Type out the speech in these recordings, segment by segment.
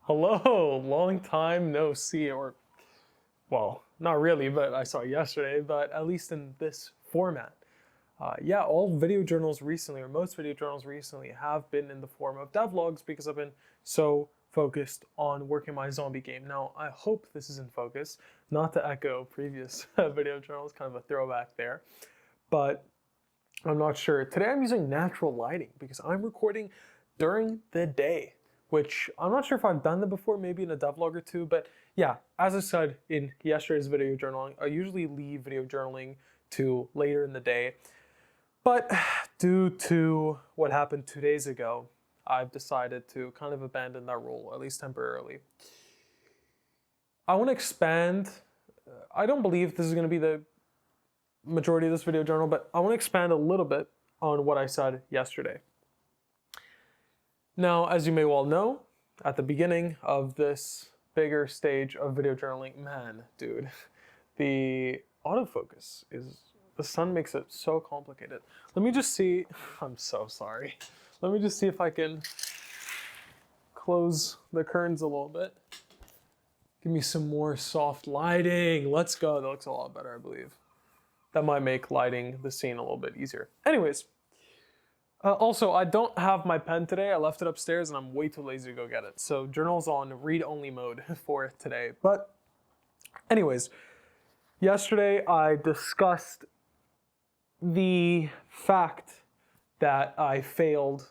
Hello, long time no see, or, well, not really, but I saw it yesterday, but at least in this format. Yeah, all video journals recently, or most video journals recently, have been in the form of devlogs because I've been so focused on working my zombie game. Now, I hope this is in focus, not to echo previous video journals, kind of a throwback there, but I'm not sure. Today I'm using natural lighting because I'm recording during the day, which I'm not sure if I've done that before, maybe in a devlog or two, but yeah, as I said in yesterday's video journaling, I usually leave video journaling to later in the day, but due to what happened 2 days ago, I've decided to kind of abandon that rule, at least temporarily. I want to expand. I don't believe this is going to be the majority of this video journal, but I want to expand a little bit on what I said yesterday. Now, as you may well know, at the beginning of this bigger stage of video journaling, man, dude, the autofocus the sun makes it so complicated. Let me just see, I'm so sorry. Let me just see if I can close the curtains a little bit. Give me some more soft lighting. Let's go, that looks a lot better, I believe. That might make lighting the scene a little bit easier. Anyways, also, I don't have my pen today. I left it upstairs and I'm way too lazy to go get it. So journal's on read-only mode for today. But anyways, yesterday I discussed the fact that I failed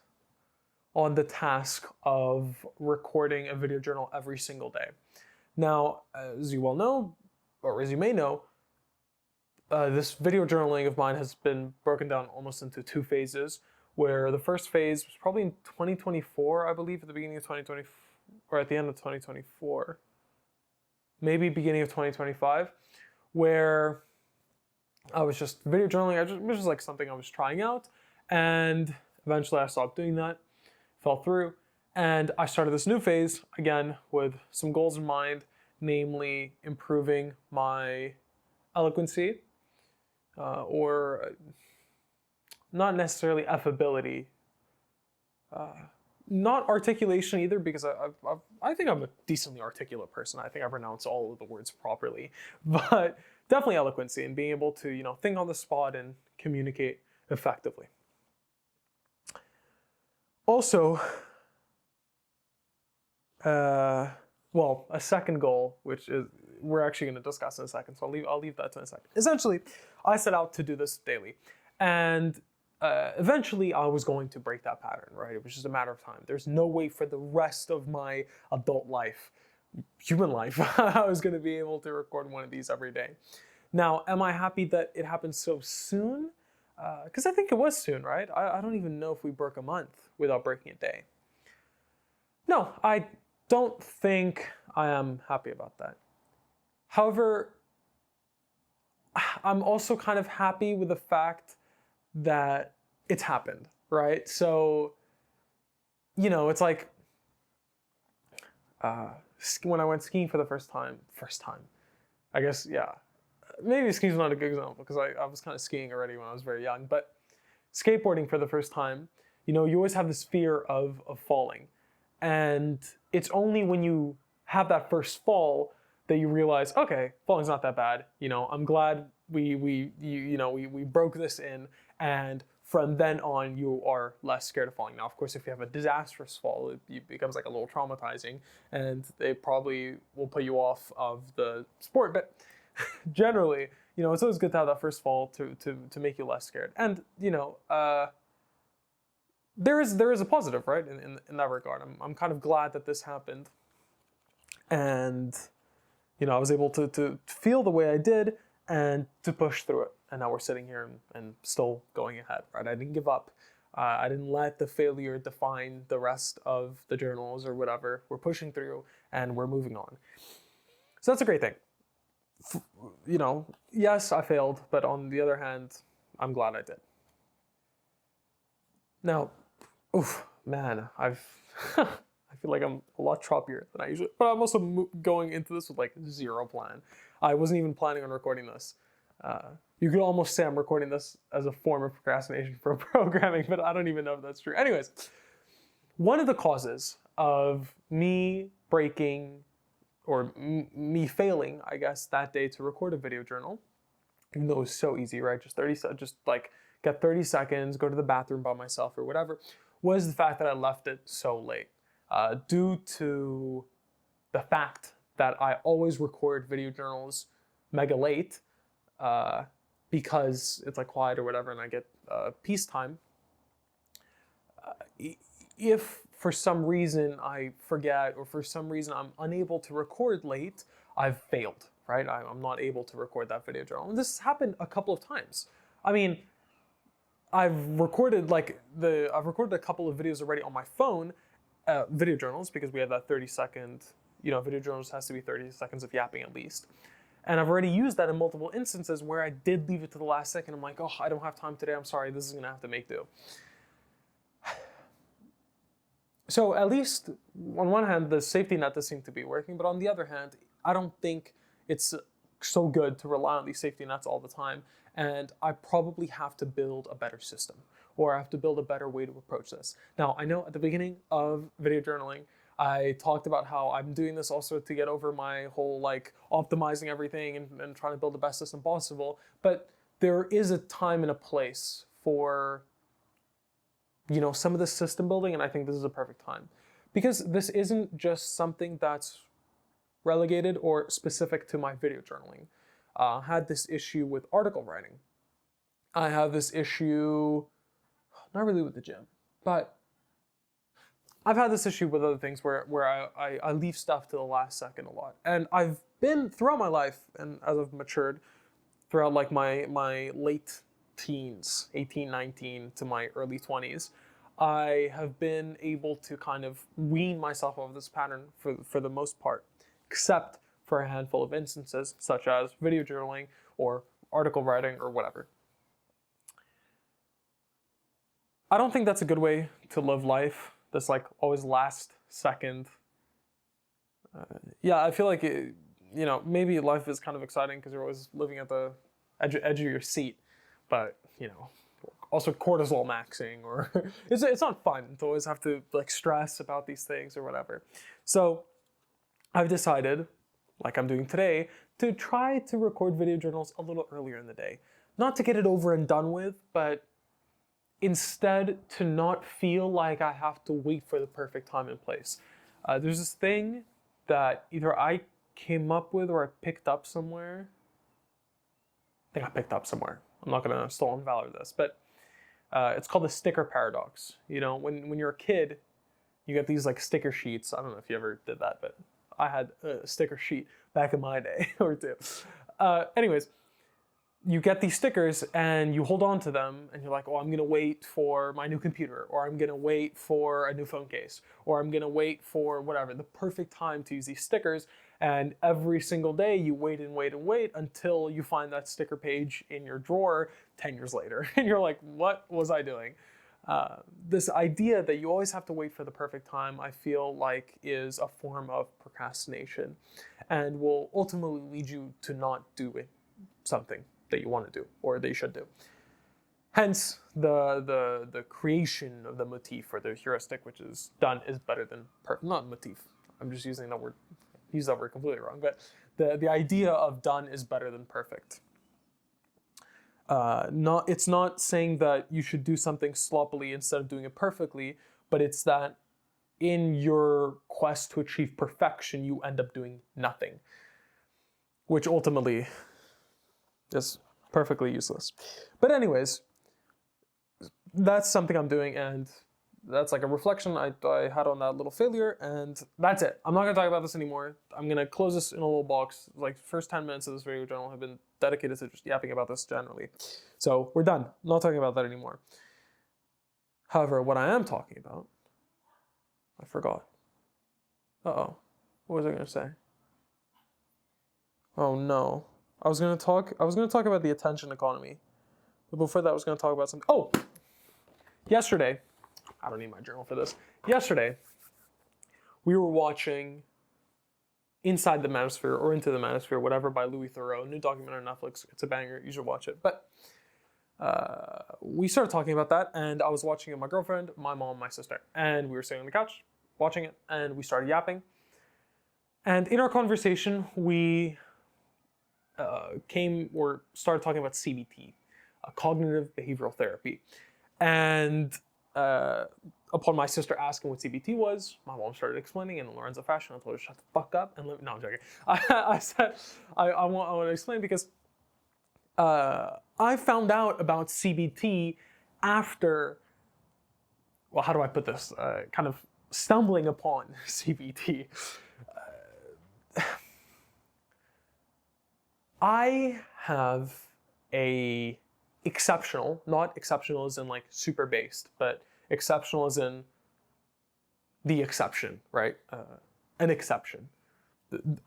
on the task of recording a video journal every single day. Now, as you well know, or as you may know, this video journaling of mine has been broken down almost into two phases, where the first phase was probably in 2024, I believe, at the beginning of 2020, or at the end of 2024, maybe beginning of 2025, where I was just video journaling. It was just like something I was trying out, and eventually I stopped doing that, fell through, and I started this new phase, again, with some goals in mind, namely improving my eloquency, or not necessarily affability, not articulation either, because I think I'm a decently articulate person. I think I pronounce all of the words properly, but definitely eloquency and being able to, think on the spot and communicate effectively. Also, well, a second goal, which is we're actually going to discuss in a second, so I'll leave that to a second. Essentially, I set out to do this daily, and eventually I was going to break that pattern, right? It was just a matter of time. There's no way for the rest of my adult life, human life, I was going to be able to record one of these every day. Now, am I happy that it happened so soon? Because I think it was soon, right? I don't even know if we broke a month without breaking a day. No, I don't think I am happy about that. However, I'm also kind of happy with the fact that it's happened, right? So, it's like when I went skiing for the first time, I guess, yeah, maybe skiing's not a good example because I was kind of skiing already when I was very young, but skateboarding for the first time, you always have this fear of falling. And it's only when you have that first fall that you realize, okay, falling's not that bad. I'm glad we broke this in, and from then on you are less scared of falling. Now, of course, if you have a disastrous fall, it becomes like a little traumatizing, and they probably will put you off of the sport. But generally, it's always good to have that first fall to make you less scared. And there is a positive, right, in that regard. I'm kind of glad that this happened, and I was able to feel the way I did and to push through it. And now we're sitting here and still going ahead, right? I didn't give up. I didn't let the failure define the rest of the journals or whatever. We're pushing through and we're moving on. So that's a great thing. Yes, I failed, but on the other hand, I'm glad I did. Now, man, I feel like I'm a lot choppier than I usually, but I'm also going into this with like zero plan. I wasn't even planning on recording this. You could almost say I'm recording this as a form of procrastination for programming, but I don't even know if that's true. Anyways, one of the causes of me breaking or me failing, I guess, that day to record a video journal, even though it was so easy, right? Just like get 30 seconds, go to the bathroom by myself or whatever, was the fact that I left it so late. Due to the fact that I always record video journals mega late, because it's like quiet or whatever and I get peacetime. If for some reason I forget or for some reason I'm unable to record late, I've failed, right? I'm not able to record that video journal. And this has happened a couple of times. I mean, I've recorded a couple of videos already on my phone, video journals, because we have that 30-second, video journals has to be 30 seconds of yapping at least. And I've already used that in multiple instances where I did leave it to the last second. I'm like, oh, I don't have time today. I'm sorry. This is going to have to make do. So at least on one hand, the safety net does seem to be working. But on the other hand, I don't think it's so good to rely on these safety nets all the time. And I probably have to build a better system, or I have to build a better way to approach this. Now, I know at the beginning of video journaling, I talked about how I'm doing this also to get over my whole optimizing everything and trying to build the best system possible. But there is a time and a place for, some of the system building, and I think this is a perfect time. Because this isn't just something that's relegated or specific to my video journaling. I had this issue with article writing. I have this issue, not really with the gym, but I've had this issue with other things where I leave stuff to the last second a lot. And I've been, throughout my life, and as I've matured, throughout my late teens, 18, 19, to my early 20s, I have been able to kind of wean myself off this pattern for the most part, except for a handful of instances, such as video journaling or article writing or whatever. I don't think that's a good way to live life. This always last second. I feel like maybe life is kind of exciting because you're always living at the edge of your seat, but also cortisol maxing, or it's not fun to always have to stress about these things or whatever. So I've decided, like I'm doing today, to try to record video journals a little earlier in the day. Not to get it over and done with, but instead to not feel like I have to wait for the perfect time and place. There's this thing that either I came up with or I picked up somewhere. I think I picked up somewhere. I'm not going to stolen valor this, but it's called the sticker paradox. When you're a kid, you get these sticker sheets. I don't know if you ever did that, but I had a sticker sheet back in my day or two. Anyways, you get these stickers and you hold on to them and you're like, oh, I'm going to wait for my new computer, or I'm going to wait for a new phone case, or I'm going to wait for whatever, the perfect time to use these stickers. And every single day you wait and wait and wait until you find that sticker page in your drawer 10 years later. And you're like, what was I doing? This idea that you always have to wait for the perfect time, I feel like is a form of procrastination and will ultimately lead you to not doing something that you want to do or that you should do. Hence the creation of the motif or the heuristic, which is done is better than perfect. Not motif. I'm just using that word. Use that word completely wrong. But the idea of done is better than perfect. It's not saying that you should do something sloppily instead of doing it perfectly, but it's that in your quest to achieve perfection, you end up doing nothing, which ultimately is perfectly useless. But anyways, that's something I'm doing, and that's a reflection I had on that little failure, and that's it. I'm not going to talk about this anymore. I'm going to close this in a little box. First 10 minutes of this video journal have been dedicated to just yapping about this generally. So we're done. I'm not talking about that anymore. However, what I am talking about, I forgot. Uh-oh. What was I going to say? Oh no. I was going to talk about the attention economy. But before that, I was going to talk about something. Oh! Yesterday, I don't need my journal for this. Yesterday, we were watching Inside the Manosphere or Into the Manosphere, whatever, by Louis Theroux. New documentary on Netflix. It's a banger. You should watch it. But we started talking about that, and I was watching it with my girlfriend, my mom, my sister. And we were sitting on the couch watching it, and we started yapping. And in our conversation, we started talking about CBT, cognitive behavioral therapy. And upon my sister asking what CBT was, my mom started explaining in Lorenzo fashion. I told her, shut the fuck up. And no, I'm joking. I said, I want to explain because I found out about CBT after, well, how do I put this? Kind of stumbling upon CBT. I have a exceptional, not exceptional as in like super based, but exceptional as in the exception, right? An exception,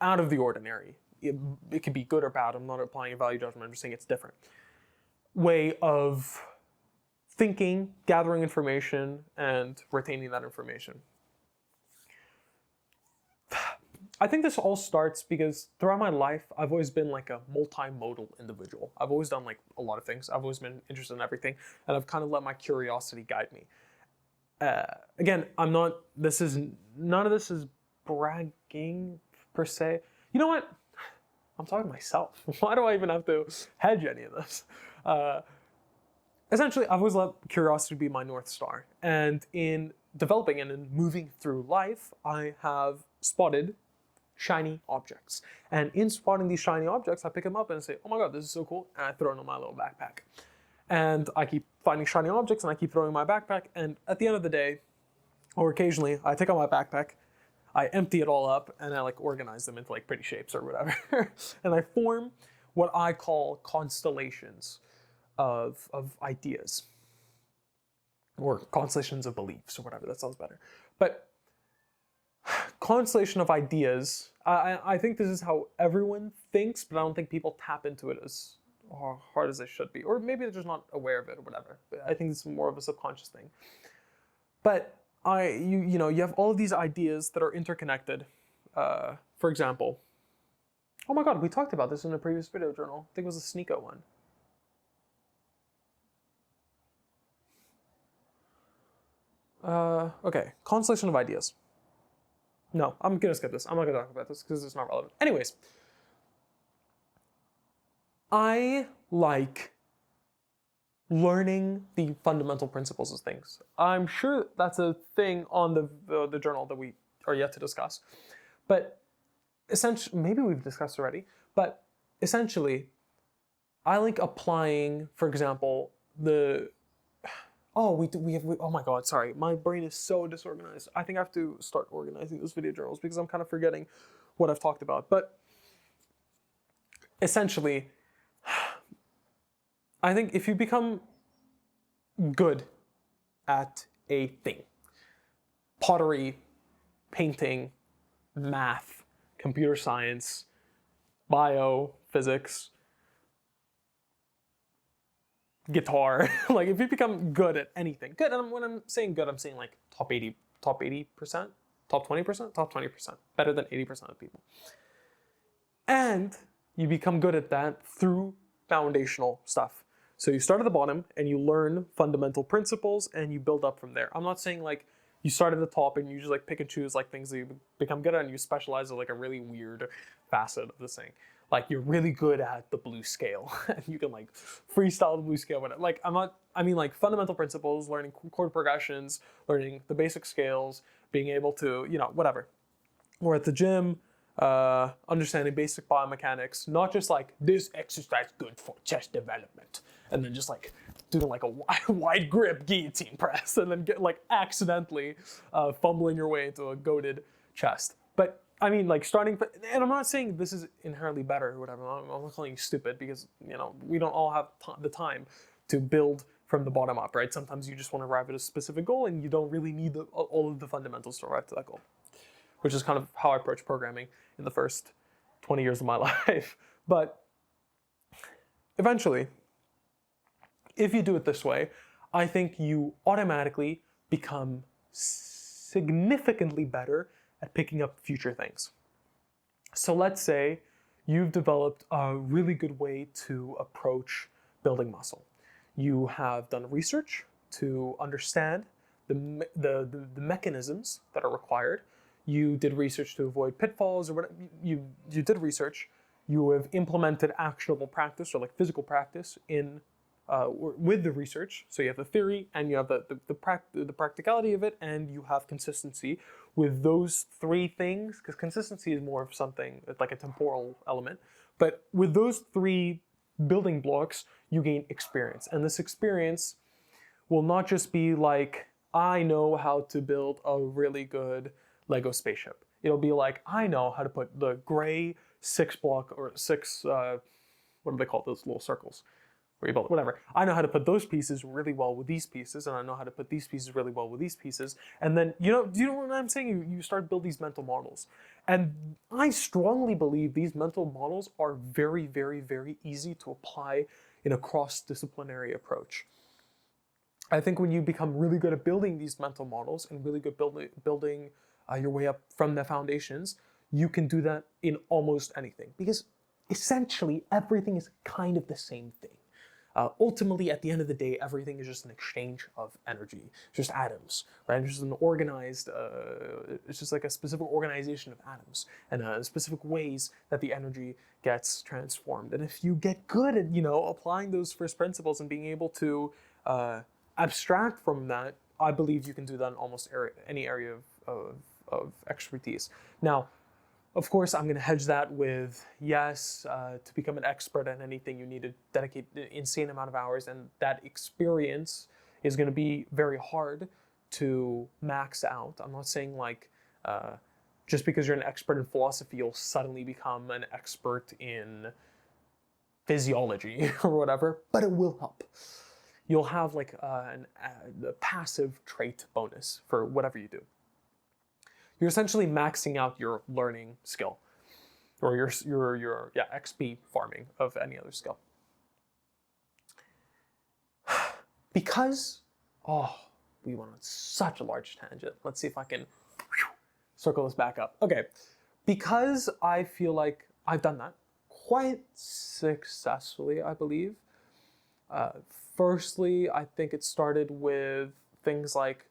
out of the ordinary. It could be good or bad. I'm not applying a value judgment. I'm just saying it's different. Way of thinking, gathering information, and retaining that information. I think this all starts because throughout my life, I've always been like a multimodal individual. I've always done like a lot of things. I've always been interested in everything, and I've kind of let my curiosity guide me. Again, none of this is bragging per se. You know what? I'm talking to myself. Why do I even have to hedge any of this? Essentially, I've always let curiosity be my North Star. And in developing and in moving through life, I have spotted shiny objects. And in spotting these shiny objects, I pick them up and say, oh my God, this is so cool. And I throw it in my little backpack. And I keep finding shiny objects and I keep throwing in my backpack. And at the end of the day, or occasionally, I take out my backpack, I empty it all up, and I like organize them into like pretty shapes or whatever. And I form what I call constellations of ideas. Or constellations of beliefs or whatever, that sounds better. But constellation of ideas, I think this is how everyone thinks, but I don't think people tap into it as hard as they should be. Or maybe they're just not aware of it or whatever. But I think it's more of a subconscious thing. But you have all of these ideas that are interconnected. For example, oh my God, we talked about this in a previous video journal. I think it was the Sneeko one. Okay, constellation of ideas. No, I'm gonna skip this. I'm not gonna talk about this because it's not relevant. Anyways, I like learning the fundamental principles of things. I'm sure that's a thing on the journal that we are yet to discuss. But essentially, maybe we've discussed already, but essentially, I like applying, for example, oh my God, sorry. My brain is so disorganized. I think I have to start organizing those video journals because I'm kind of forgetting what I've talked about. But essentially, I think if you become good at a thing, pottery, painting, math, computer science, bio, physics, guitar, like if you become good at anything, good, and when I'm saying good, I'm saying like top 80%, top 20%, top 20%, better than 80% of people. And you become good at that through foundational stuff. So you start at the bottom and you learn fundamental principles and you build up from there. I'm not saying like you start at the top and you just like pick and choose like things that you become good at and you specialize in like a really weird facet of this thing. Like you're really good at the blues scale and you can like freestyle the blues scale. Like I mean like fundamental principles, learning chord progressions, learning the basic scales, being able to, whatever. Or at the gym, understanding basic biomechanics, not just like this exercise good for chest development, and then just like doing like a wide grip guillotine press, and then get like accidentally fumbling your way into a goated chest. But I mean, like starting, and I'm not saying this is inherently better or whatever. I'm not calling you stupid because we don't all have the time to build from the bottom up, right? Sometimes you just want to arrive at a specific goal, and you don't really need all of the fundamentals to arrive to that goal, which is kind of how I approach programming in the first 20 years of my life. But eventually, if you do it this way, I think you automatically become significantly better at picking up future things. So let's say you've developed a really good way to approach building muscle. You have done research to understand the mechanisms that are required. you did research to avoid pitfalls, or whatever, you did research, you have implemented actionable practice or like physical practice in with the research. So you have the theory and you have the practicality of it, and you have consistency with those three things, because consistency is more of something like a temporal element. But with those three building blocks, you gain experience. And this experience will not just be like, I know how to build a really good Lego spaceship. It'll be like, I know how to put the gray 6-block or 6, what do they call those little circles? Where you build it, whatever. I know how to put those pieces really well with these pieces, and I know how to put these pieces really well with these pieces. And then, do you know what I'm saying? You start to build these mental models. And I strongly believe these mental models are very, very, very easy to apply in a cross-disciplinary approach. I think when you become really good at building these mental models and really good building your way up from the foundations, you can do that in almost anything, because essentially everything is kind of the same thing. Ultimately, at the end of the day, everything is just an exchange of energy, just atoms, right? It's just an organized, it's just like a specific organization of atoms and specific ways that the energy gets transformed. And if you get good at, applying those first principles and being able to abstract from that, I believe you can do that in almost any area of expertise. Now, of course, I'm going to hedge that with, yes, to become an expert at anything, you need to dedicate an insane amount of hours, and that experience is going to be very hard to max out. I'm not saying like, just because you're an expert in philosophy, you'll suddenly become an expert in physiology or whatever, but it will help. You'll have like a passive trait bonus for whatever you do. You're essentially maxing out your learning skill, or your XP farming of any other skill. Because, we went on such a large tangent. Let's see if I can circle this back up. Okay, because I feel like I've done that quite successfully, I believe. Firstly, I think it started with things like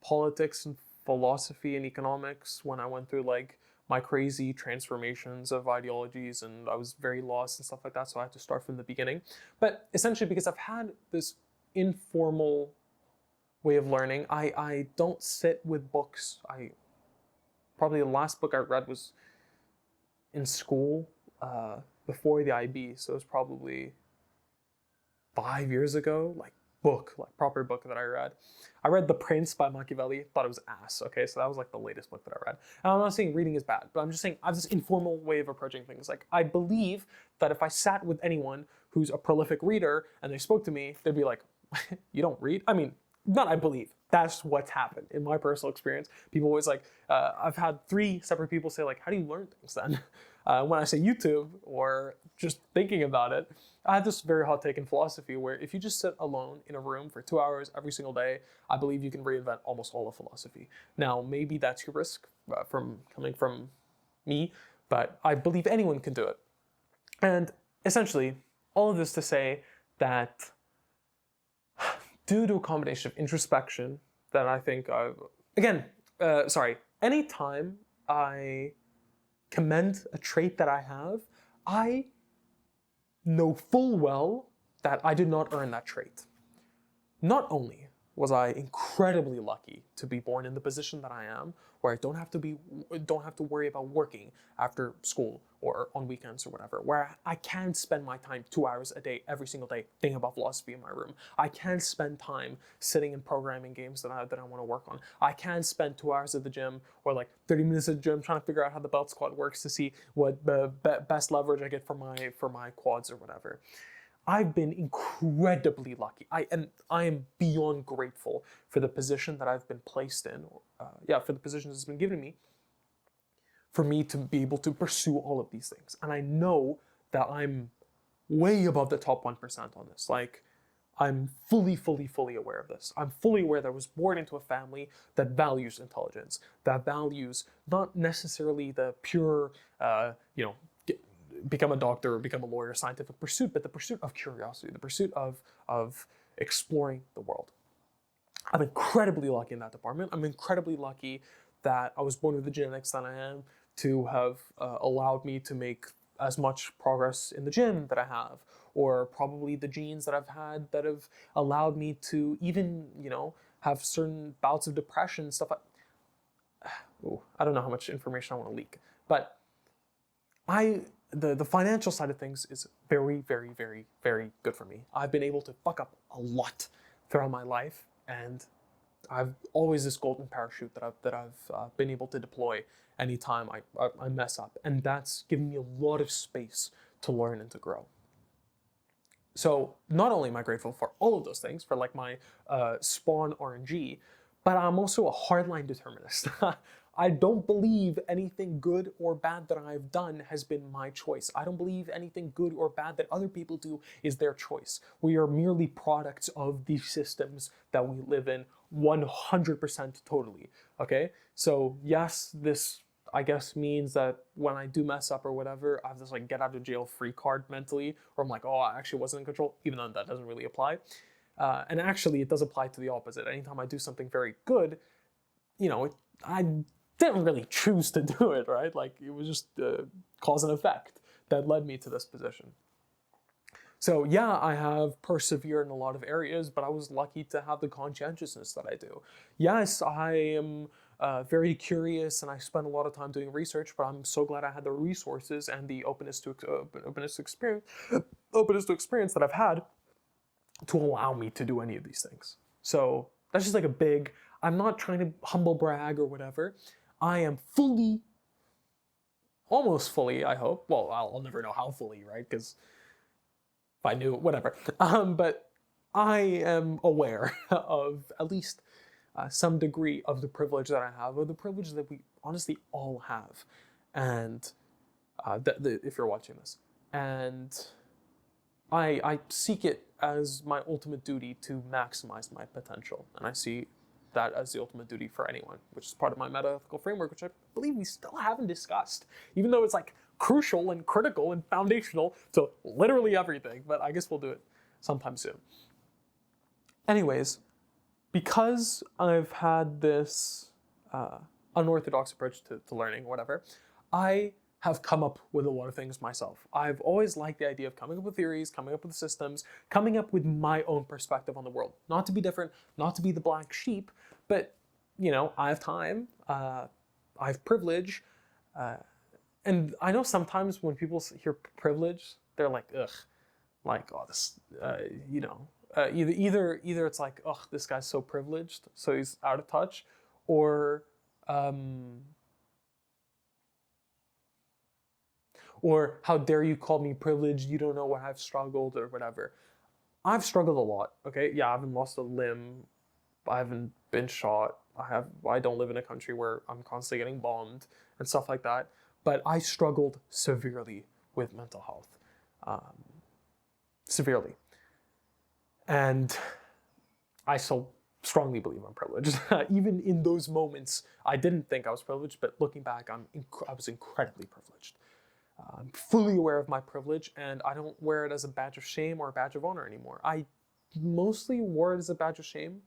politics and philosophy and economics, when I went through like my crazy transformations of ideologies and I was very lost and stuff like that, so I had to start from the beginning. But essentially, because I've had this informal way of learning, I don't sit with books. Probably the last book I read was in school before the IB, so it was probably 5 years ago, like proper book that I read. I read The Prince by Machiavelli, thought it was ass, okay? So that was like the latest book that I read. And I'm not saying reading is bad, but I'm just saying I have this informal way of approaching things. Like, I believe that if I sat with anyone who's a prolific reader and they spoke to me, they'd be like, you don't read? I mean, not I believe. That's what's happened in my personal experience. People always like, I've had 3 separate people say like, how do you learn things then? When I say YouTube or just thinking about it, I had this very hot take in philosophy where if you just sit alone in a room for 2 hours every single day, I believe you can reinvent almost all of philosophy. Now, maybe that's your risk coming from me, but I believe anyone can do it. And essentially, all of this to say that due to a combination of introspection that I think anytime I commend a trait that I have, I know full well that I did not earn that trait. Not only was I incredibly lucky to be born in the position that I am, where I don't have to worry about working after school or on weekends or whatever, where I can spend my time 2 hours a day, every single day, thinking about philosophy in my room. I can spend time sitting and programming games that I want to work on. I can spend 2 hours at the gym or like 30 minutes at the gym trying to figure out how the belt squat works to see what the best leverage I get for my quads or whatever. I've been incredibly lucky. I am beyond grateful for the position that I've been placed in, for the position that's been given me, for me to be able to pursue all of these things. And I know that I'm way above the top 1% on this. Like, I'm fully aware of this. I'm fully aware that I was born into a family that values intelligence, that values not necessarily the pure, become a doctor or become a lawyer, scientific pursuit, but the pursuit of curiosity, the pursuit of exploring the world. I'm incredibly lucky in that department. I'm incredibly lucky that I was born with the genetics that I am to have allowed me to make as much progress in the gym that I have, or probably the genes that I've had that have allowed me to even, have certain bouts of depression, stuff like. Ooh, I don't know how much information I want to leak, but the financial side of things is very, very, very, very good for me. I've been able to fuck up a lot throughout my life, and I've always this golden parachute that I've been able to deploy anytime I mess up, and that's given me a lot of space to learn and to grow. So not only am I grateful for all of those things, for like my spawn RNG, but I'm also a hardline determinist. I don't believe anything good or bad that I've done has been my choice. I don't believe anything good or bad that other people do is their choice. We are merely products of the systems that we live in 100% totally, okay? So yes, this I guess means that when I do mess up or whatever, I have this like get out of jail free card mentally, or I'm like, oh, I actually wasn't in control, even though that doesn't really apply. And actually, it does apply to the opposite. Anytime I do something very good, I didn't really choose to do it, right? Like, it was just cause and effect that led me to this position. So yeah, I have persevered in a lot of areas, but I was lucky to have the conscientiousness that I do. Yes, I am very curious, and I spend a lot of time doing research, but I'm so glad I had the resources and the openness to experience that I've had to allow me to do any of these things. So that's just like a big, I'm not trying to humble brag or whatever. I am fully, almost fully, I hope. Well, I'll never know how fully, right? Because if I knew, whatever. But I am aware of at least some degree of the privilege that I have, or the privilege that we honestly all have. And if you're watching this. And I seek it as my ultimate duty to maximize my potential. And I see that as the ultimate duty for anyone, which is part of my meta-ethical framework, which I believe we still haven't discussed, even though it's like crucial and critical and foundational to literally everything, but I guess we'll do it sometime soon. Anyways, because I've had this unorthodox approach to learning, whatever, I have come up with a lot of things myself. I've always liked the idea of coming up with theories, coming up with systems, coming up with my own perspective on the world. Not to be different, not to be the black sheep, but, I have time, I have privilege, and I know sometimes when people hear privilege, they're like, ugh, like, oh, this, either it's like, oh, this guy's so privileged, so he's out of touch, or how dare you call me privileged, you don't know what I've struggled, or whatever. I've struggled a lot, okay? Yeah, I haven't lost a limb, I haven't been shot, I don't live in a country where I'm constantly getting bombed and stuff like that, but I struggled severely with mental health. Severely. And I so strongly believe I'm privileged. Even in those moments, I didn't think I was privileged, but looking back, I was incredibly privileged. I'm fully aware of my privilege, and I don't wear it as a badge of shame or a badge of honor anymore. I mostly wore it as a badge of shame,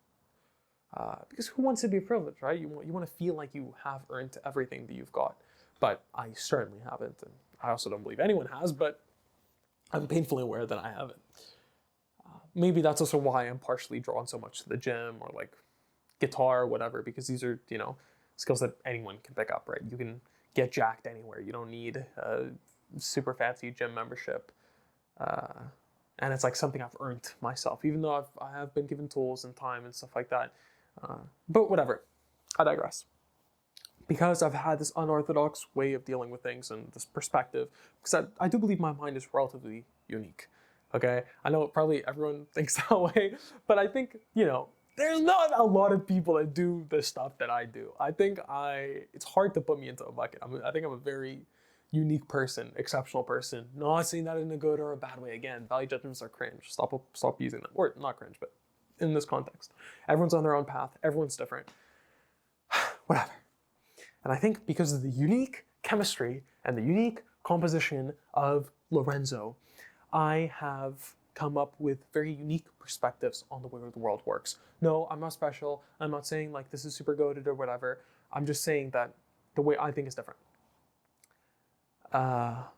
because who wants to be privileged, right? You want to feel like you have earned everything that you've got, but I certainly haven't, and I also don't believe anyone has, but I'm painfully aware that I haven't. Maybe that's also why I'm partially drawn so much to the gym or like guitar or whatever, because these are, skills that anyone can pick up, right? You can get jacked anywhere. You don't need a super fancy gym membership. And it's like something I've earned myself, even though I have been given tools and time and stuff like that. But whatever, I digress. Because I've had this unorthodox way of dealing with things and this perspective, because I do believe my mind is relatively unique. Okay, I know probably everyone thinks that way, but I think, there's not a lot of people that do the stuff that I do. I think it's hard to put me into a bucket. I think I'm a very unique person, exceptional person. Not saying that in a good or a bad way. Again, value judgments are cringe. Stop using them. Or not cringe, but in this context. Everyone's on their own path. Everyone's different. Whatever. And I think because of the unique chemistry and the unique composition of Lorenzo, I have come up with very unique perspectives on the way the world works. No, I'm not special. I'm not saying like this is super goated or whatever. I'm just saying that the way I think is different.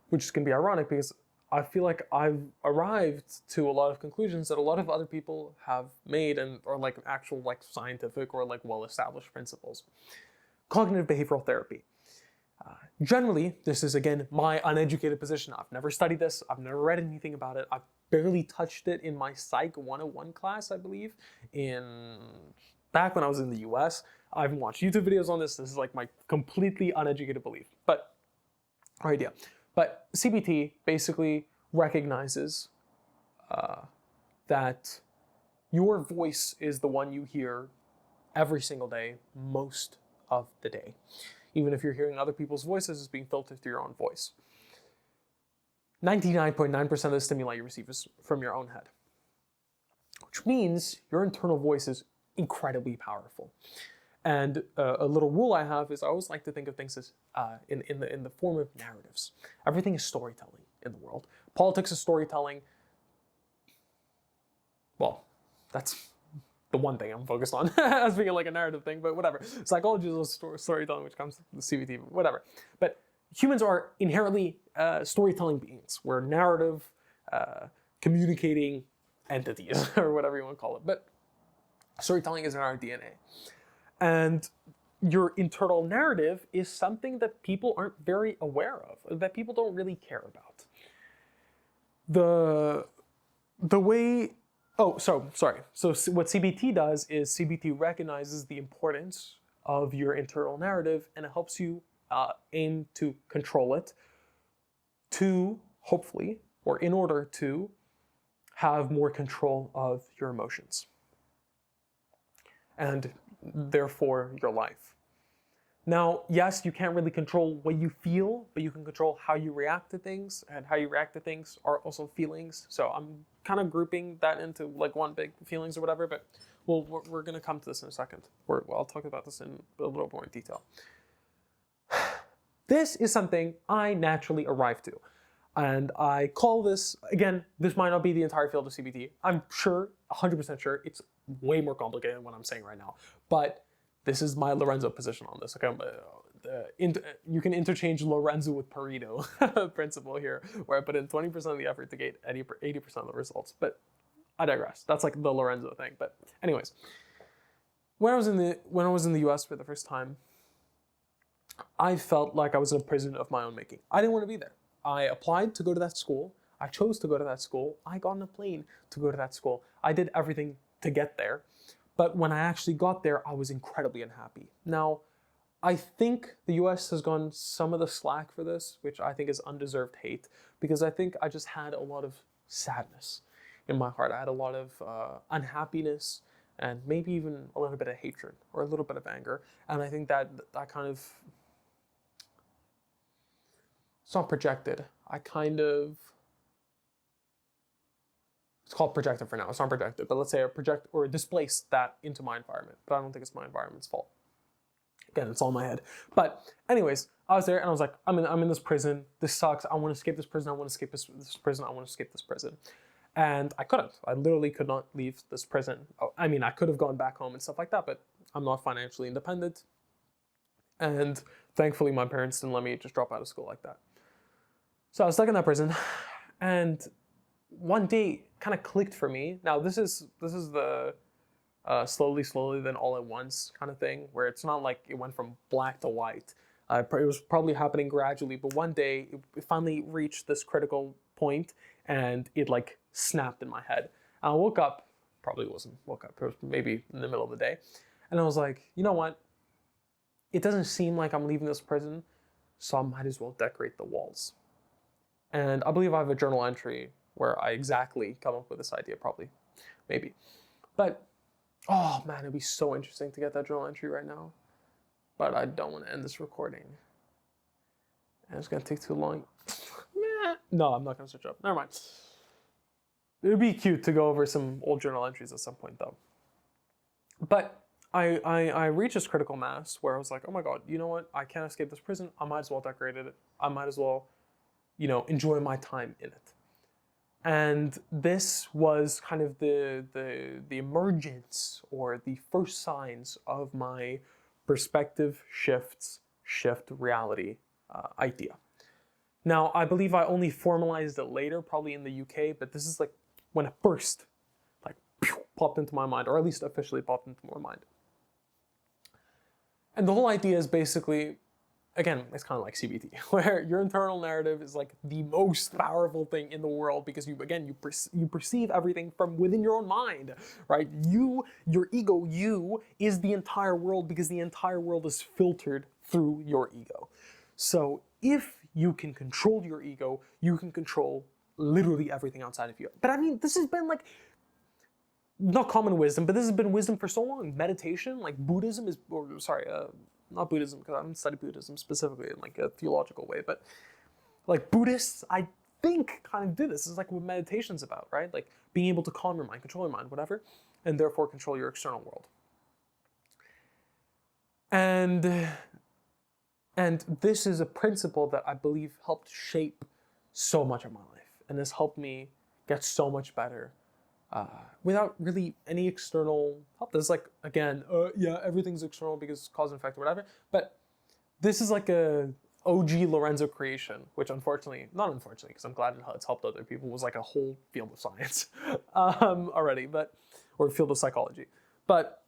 Which is going to be ironic because I feel like I've arrived to a lot of conclusions that a lot of other people have made or like actual like scientific or like well-established principles. Cognitive behavioral therapy. Generally, this is again my uneducated position. I've never studied this. I've never read anything about it. I've barely touched it in my Psych 101 class, I believe, back when I was in the US. I haven't watched YouTube videos on this. This is like my completely uneducated belief. But our idea. But CBT basically recognizes that your voice is the one you hear every single day, most of the day. Even if you're hearing other people's voices, it's being filtered through your own voice. 99.9% of the stimuli you receive is from your own head, which means your internal voice is incredibly powerful. And a little rule I have is I always like to think of things as in the form of narratives. Everything is storytelling in the world. Politics is storytelling. Well, that's the one thing I'm focused on as being like a narrative thing, but whatever. Psychology is storytelling, which comes to the CBT, whatever. But humans are inherently storytelling beings. We're narrative, communicating entities, or whatever you want to call it. But storytelling is in our DNA. And your internal narrative is something that people aren't very aware of, that people don't really care about. So what CBT does is CBT recognizes the importance of your internal narrative, and it helps you aim to control it to, hopefully, or in order to have more control of your emotions. And therefore your life. Now, yes, you can't really control what you feel, but you can control how you react to things, and how you react to things are also feelings. So I'm kind of grouping that into like one big feelings or whatever, but we're going to come to this in a second. I'll talk about this in a little more detail. This is something I naturally arrived to. And I call this, again, this might not be the entire field of CBT. I'm sure, 100% sure, it's way more complicated than what I'm saying right now. But this is my Lorenzo position on this. Okay, you can interchange Lorenzo with Pareto principle here, where I put in 20% of the effort to get 80% of the results. But I digress. That's like the Lorenzo thing. But anyways, when I was in the US for the first time, I felt like I was in a prison of my own making. I didn't want to be there. I applied to go to that school. I chose to go to that school. I got on a plane to go to that school. I did everything to get there. But when I actually got there, I was incredibly unhappy. Now, I think the US has gone some of the slack for this, which I think is undeserved hate, because I think I just had a lot of sadness in my heart. I had a lot of unhappiness and maybe even a little bit of hatred or a little bit of anger. And I think that kind of, it's not projected. It's called projected for now. It's not projected, but let's say I project or displace that into my environment. But I don't think it's my environment's fault. Again, it's all in my head. But anyways, I was there and I was like, I'm in this prison. This sucks. I want to escape this prison. I want to escape this prison. I want to escape this prison. And I couldn't. I literally could not leave this prison. I mean, I could have gone back home and stuff like that, but I'm not financially independent. And thankfully, my parents didn't let me just drop out of school like that. So I was stuck in that prison, and one day kind of clicked for me. Now this is the slowly, then all at once kind of thing, where it's not like it went from black to white. It was probably happening gradually, but one day it finally reached this critical point, and it like snapped in my head. I woke up, it was maybe in the middle of the day, and I was like, you know what? It doesn't seem like I'm leaving this prison, so I might as well decorate the walls. And I believe I have a journal entry where I exactly come up with this idea, maybe. But, oh man, it'd be so interesting to get that journal entry right now. But I don't want to end this recording. And it's going to take too long. No, I'm not going to search up. Never mind. It would be cute to go over some old journal entries at some point, though. But I reached this critical mass where I was like, oh my god, you know what? I can't escape this prison. I might as well decorate it. I might as well, enjoy my time in it. And this was kind of the emergence or the first signs of my perspective shifts, shift reality idea. Now, I believe I only formalized it later, probably in the UK, but this is like when it first like popped into my mind, or at least officially popped into my mind. And the whole idea is basically, again, it's kind of like CBT, where your internal narrative is like the most powerful thing in the world, because you perceive everything from within your own mind, right? Your ego, you is the entire world, because the entire world is filtered through your ego. So if you can control your ego, you can control literally everything outside of you. But I mean, this has been like, not common wisdom, but this has been wisdom for so long. Meditation, like Buddhism is, or sorry, not Buddhism, because I haven't studied Buddhism specifically in like a theological way, but like Buddhists, I think, kind of do this. This is like what meditation's about, right? Like being able to calm your mind, control your mind, whatever, and therefore control your external world. And this is a principle that I believe helped shape so much of my life, and has helped me get so much better without really any external help. There's like, again, yeah, everything's external because cause and effect or whatever, but this is like a OG Lorenzo creation, which not unfortunately, because I'm glad it's helped other people, was like a whole field of science already, or field of psychology, but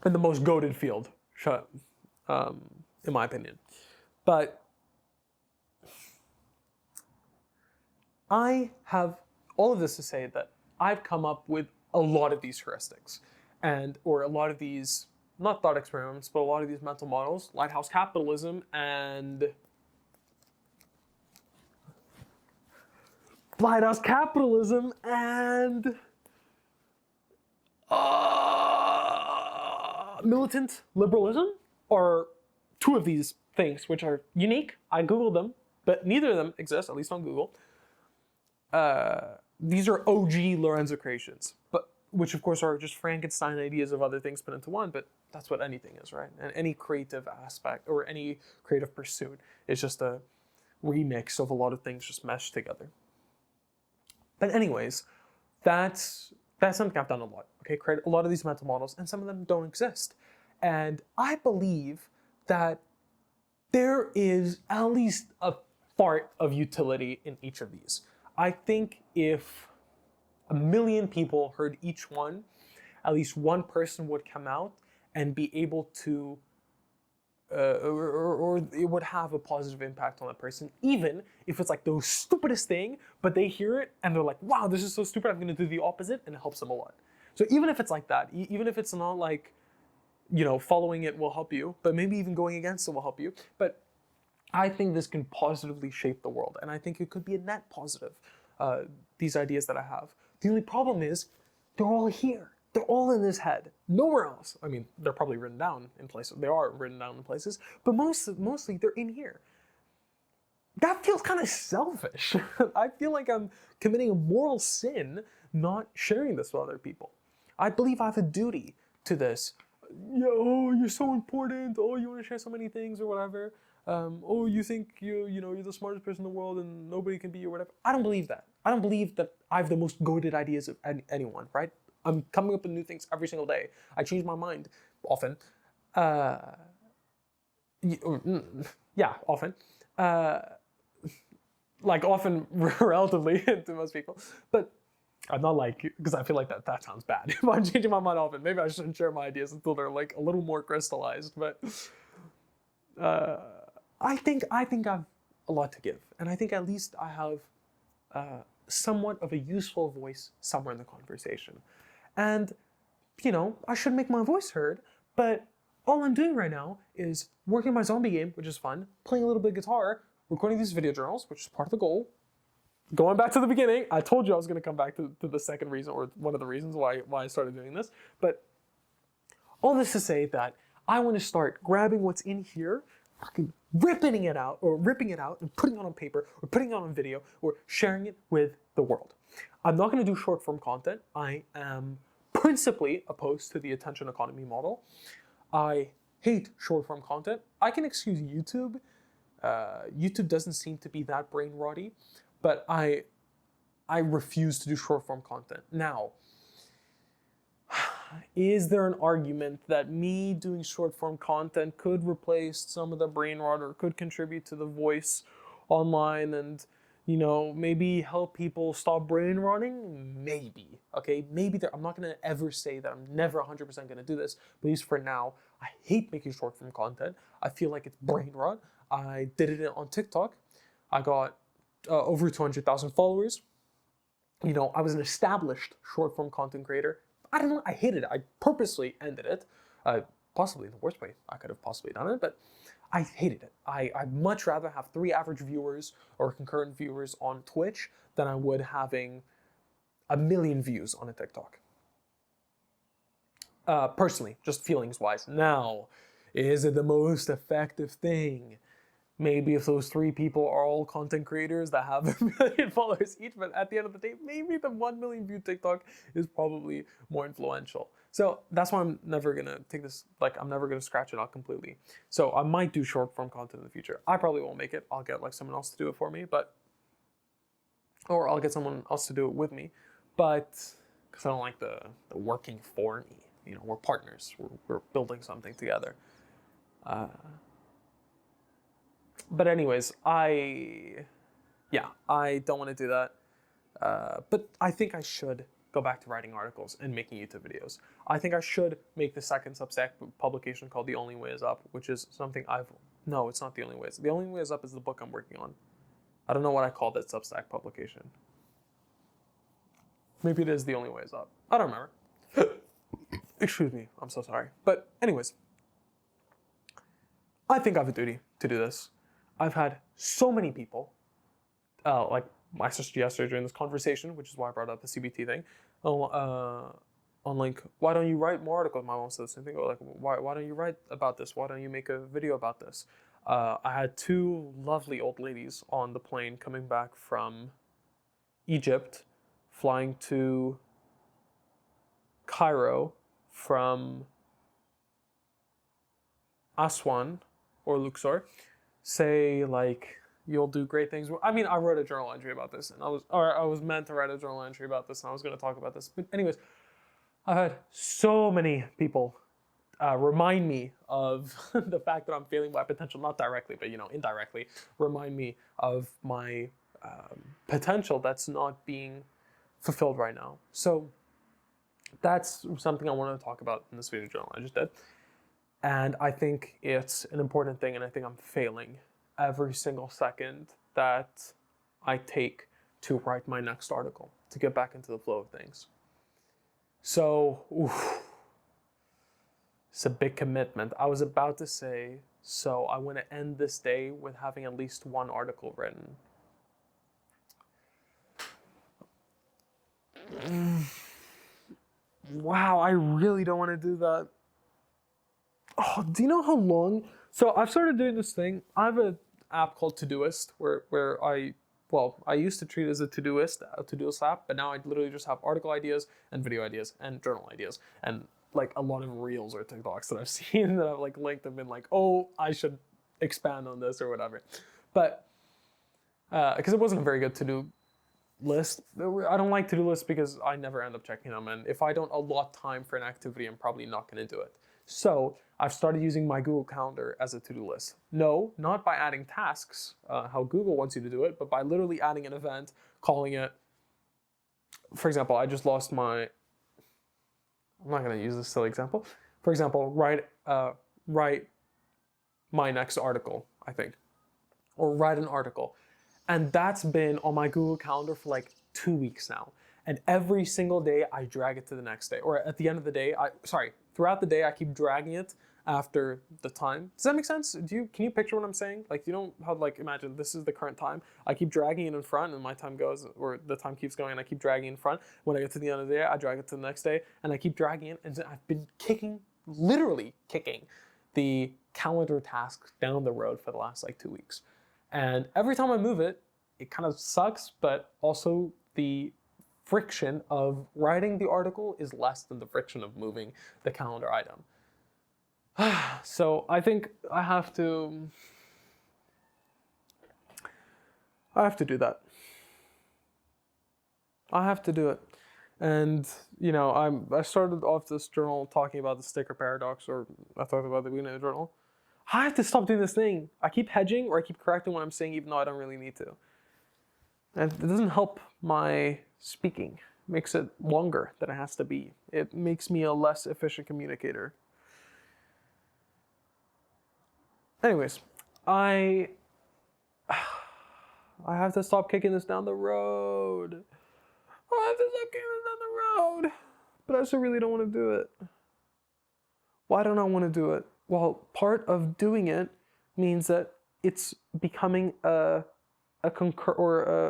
in the most goated field, in my opinion. But I have all of this to say that I've come up with a lot of these heuristics, or a lot of these, not thought experiments, but a lot of these mental models, lighthouse capitalism and militant liberalism are two of these things which are unique. I Googled them, but neither of them exist, at least on Google. These are OG Lorenzo creations, but which of course are just Frankenstein ideas of other things put into one, but that's what anything is, right? And any creative aspect or any creative pursuit is just a remix of a lot of things just meshed together. But anyways, that's something I've done a lot, okay? Create a lot of these mental models, and some of them don't exist. And I believe that there is at least a part of utility in each of these. I think if 1 million people heard each one, at least one person would come out and be able to, or it would have a positive impact on that person, even if it's like the stupidest thing, but they hear it and they're like, wow, this is so stupid, I'm going to do the opposite, and it helps them a lot. So even if it's like that, even if it's not like, following it will help you, but maybe even going against it will help you, but I think this can positively shape the world, and I think it could be a net positive, these ideas that I have. The only problem is, they're all here. They're all in this head. Nowhere else. I mean, they're probably written down in places. They are written down in places, but mostly they're in here. That feels kind of selfish. I feel like I'm committing a moral sin not sharing this with other people. I believe I have a duty to this. Oh, you're so important. Oh, you want to share so many things or whatever. Oh, you think you're the smartest person in the world and nobody can be you or whatever. I don't believe that. I don't believe that I have the most goated ideas of anyone, right? I'm coming up with new things every single day. I change my mind often. Yeah, often. Like often relatively to most people. But I'm not like, because I feel like that sounds bad. If I'm changing my mind often, maybe I shouldn't share my ideas until they're like a little more crystallized. But I think I've a lot to give, and I think at least I have somewhat of a useful voice somewhere in the conversation. And I should make my voice heard, but all I'm doing right now is working my zombie game, which is fun, playing a little bit of guitar, recording these video journals, which is part of the goal. Going back to the beginning, I told you I was going to come back to the second reason, or one of the reasons why I started doing this. But all this to say that I want to start grabbing what's in here, fucking ripping it out and putting it on paper, or putting it on video, or sharing it with the world. I'm not going to do short form content. I am principally opposed to the attention economy model. I hate short form content. I can excuse YouTube. YouTube doesn't seem to be that brain rotty, but I refuse to do short form content. Now, is there an argument that me doing short form content could replace some of the brain rot or could contribute to the voice online and, maybe help people stop brain rotting? Maybe, okay? Maybe there, I'm not gonna ever say that I'm never 100% gonna do this, but at least for now, I hate making short form content. I feel like it's brain rot. I did it on TikTok. I got over 200,000 followers. I was an established short form content creator. I don't know, I hated it. I purposely ended it. Possibly in the worst way I could have possibly done it, but I hated it. I'd much rather have 3 average viewers or concurrent viewers on Twitch than I would having 1 million views on a TikTok. Personally, just feelings wise. Now, is it the most effective thing? Maybe if those 3 people are all content creators that have 1 million followers each, but at the end of the day, maybe the 1 million view TikTok is probably more influential. So that's why I'm never gonna take this, I'm never gonna scratch it out completely. So I might do short form content in the future. I probably won't make it. I'll get someone else to do it for me, or I'll get someone else to do it with me, but because I don't like the working for me. We're partners. We're building something together. But anyways, I don't want to do that. But I think I should go back to writing articles and making YouTube videos. I think I should make the second Substack publication called The Only Way Is Up, which is something no, it's not The Only Way. The Only Way Is Up is the book I'm working on. I don't know what I called that Substack publication. Maybe it is The Only Way Is Up. I don't remember. Excuse me, I'm so sorry. But anyways, I think I have a duty to do this. I've had so many people, like my sister yesterday during this conversation, which is why I brought up the CBT thing, on why don't you write more articles? My mom said the same thing. Why don't you write about this? Why don't you make a video about this? I had 2 lovely old ladies on the plane coming back from Egypt, flying to Cairo from Aswan or Luxor, say you'll do great things. I mean, I wrote a journal entry about this, and I was meant to write a journal entry about this, and I was going to talk about this. But anyways, I've had so many people remind me of the fact that I'm failing my potential, not directly, but indirectly, remind me of my potential that's not being fulfilled right now. So that's something I want to talk about in this video journal I just did. And I think it's an important thing, and I think I'm failing every single second that I take to write my next article, to get back into the flow of things. So, it's a big commitment. I was about to say, so I want to end this day with having at least 1 article written. Wow, I really don't want to do that. Oh, do you know how long? So I've started doing this thing. I have an app called Todoist where I used to treat it as a Todoist app, but now I literally just have article ideas and video ideas and journal ideas and a lot of reels or TikToks that I've seen that I've linked and been oh, I should expand on this or whatever. But because it wasn't a very good to-do list. I don't like to-do lists because I never end up checking them, and if I don't allot time for an activity, I'm probably not going to do it. So I've started using my Google Calendar as a to-do list. No, not by adding tasks, how Google wants you to do it, but by literally adding an event, calling it, for example, I just lost my, I'm not going to use this silly example. For example, write my next article, I think, or write an article. And that's been on my Google Calendar for 2 weeks now. And every single day I drag it to the next day. Or at the end of the day, throughout the day I keep dragging it after the time. Does that make sense? Can you picture what I'm saying? You know how imagine this is the current time. I keep dragging it in front and my time goes, or the time keeps going and I keep dragging it in front. When I get to the end of the day, I drag it to the next day and I keep dragging it. And I've been literally kicking the calendar tasks down the road for the last 2 weeks. And every time I move it, it kind of sucks, but also the friction of writing the article is less than the friction of moving the calendar item. So I think I have to do that. I have to do it. And, you know, I started off this journal talking about the sticker paradox, or I talked about the beginning of the journal. I have to stop doing this thing. I keep hedging, or I keep correcting what I'm saying even though I don't really need to. And it doesn't help my speaking. It makes it longer than it has to be. It makes me a less efficient communicator. Anyways, I have to stop kicking this down the road. I have to stop kicking this down the road. But I also really don't want to do it. Why don't I want to do it? Well, part of doing it means that it's becoming a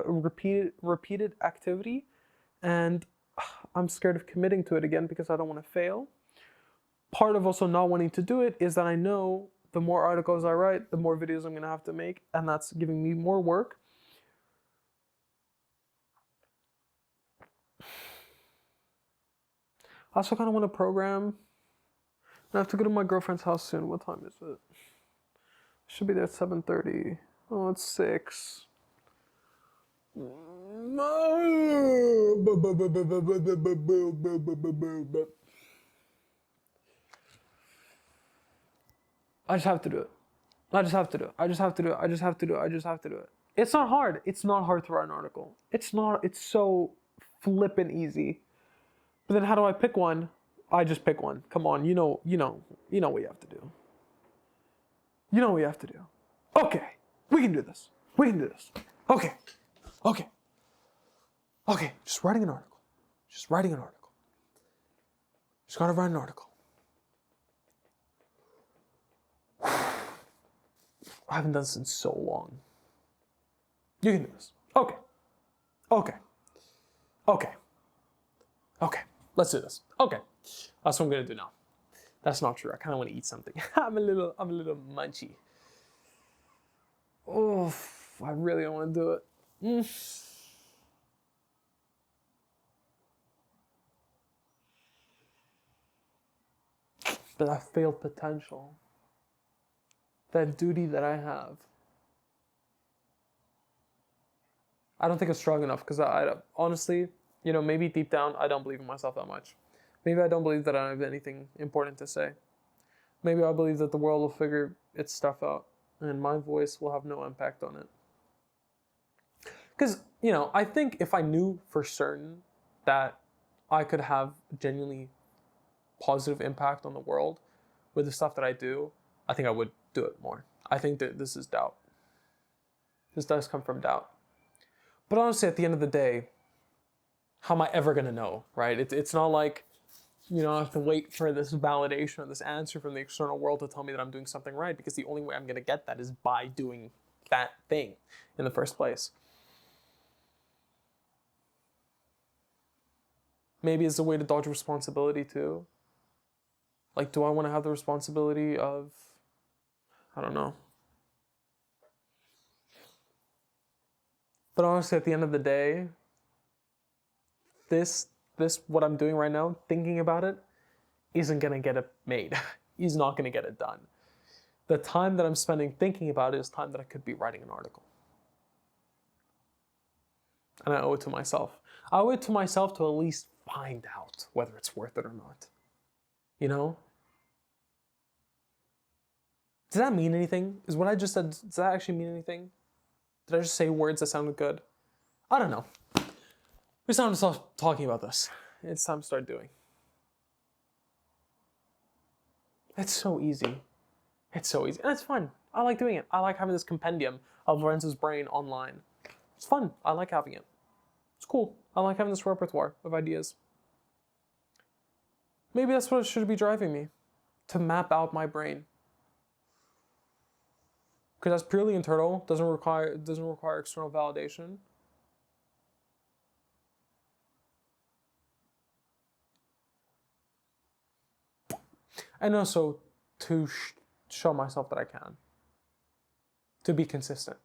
repeated activity, and I'm scared of committing to it again because I don't want to fail. Part of also not wanting to do it is that I know the more articles I write, the more videos I'm going to have to make, and that's giving me more work. I also kind of want to program. I have to go to my girlfriend's house soon. What time is it? Should be there at 7:30. Oh, it's 6. I just have to do it. I just have to do it. I just have to do it. I just have to do it. I just have to do it. It's not hard. It's not hard to write an article. It's not. It's so flippin' easy. But then how do I pick one? I just pick one. Come on, you know what you have to do. You know what you have to do. Okay, we can do this. We can do this. Okay. Just writing an article. Just gotta write an article. I haven't done this in so long. You can do this. Okay. Let's do this. Okay. That's what I'm gonna do now. That's not true. I kind of want to eat something. I'm a little munchy. Oh, I really don't want to do it. But that failed potential, that duty that I have, I don't think it's strong enough because I honestly, maybe deep down, I don't believe in myself that much. Maybe I don't believe that I have anything important to say. Maybe I believe that the world will figure its stuff out and my voice will have no impact on it. Because, I think if I knew for certain that I could have genuinely positive impact on the world with the stuff that I do, I think I would do it more. I think that this is doubt. This does come from doubt. But honestly, at the end of the day, how am I ever going to know, right? It's not like, I have to wait for this validation or this answer from the external world to tell me that I'm doing something right, because the only way I'm going to get that is by doing that thing in the first place. Maybe it's a way to dodge responsibility too. Like, do I want to have the responsibility of, I don't know. But honestly, at the end of the day, this what I'm doing right now, thinking about it, isn't going to get it made. Is not going to get it done. The time that I'm spending thinking about it is time that I could be writing an article. And I owe it to myself. I owe it to myself to at least find out whether it's worth it or not. Does that mean anything? Is what I just said, does that actually mean anything? Did I just say words that sounded good? I don't know. It's time to stop talking about this. It's time to start doing. It's so easy. And it's fun. I like doing it. I like having this compendium of Lorenzo's brain online. It's fun. I like having it. It's cool. I like having this repertoire of ideas. Maybe that's what should be driving me. To map out my brain. Because that's purely internal, doesn't require external validation. And also to show myself that I can. To be consistent.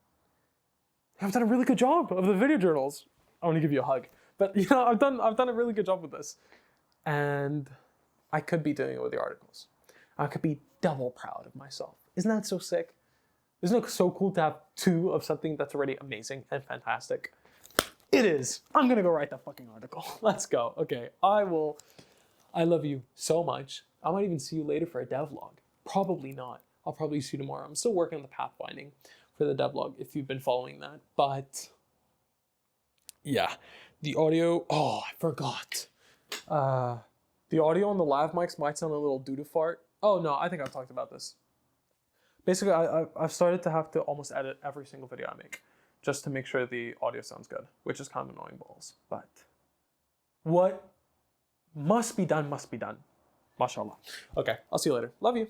I've done a really good job of the video journals. I want to give you a hug. But I've done a really good job with this. And I could be doing it with the articles. I could be double proud of myself. Isn't that so sick? Isn't it so cool to have 2 of something that's already amazing and fantastic? It is. I'm gonna go write that fucking article. Let's go. Okay, I love you so much. I might even see you later for a devlog. Probably not. I'll probably see you tomorrow. I'm still working on the pathfinding for the devlog if you've been following that. But yeah, the audio. Oh, I forgot. The audio on the lav mics might sound a little doo-doo fart. Oh no, I think I've talked about this. Basically, I've started to have to almost edit every single video I make just to make sure the audio sounds good, which is kind of annoying balls. But what must be done, must be done. MashaAllah. Okay, I'll see you later. Love you.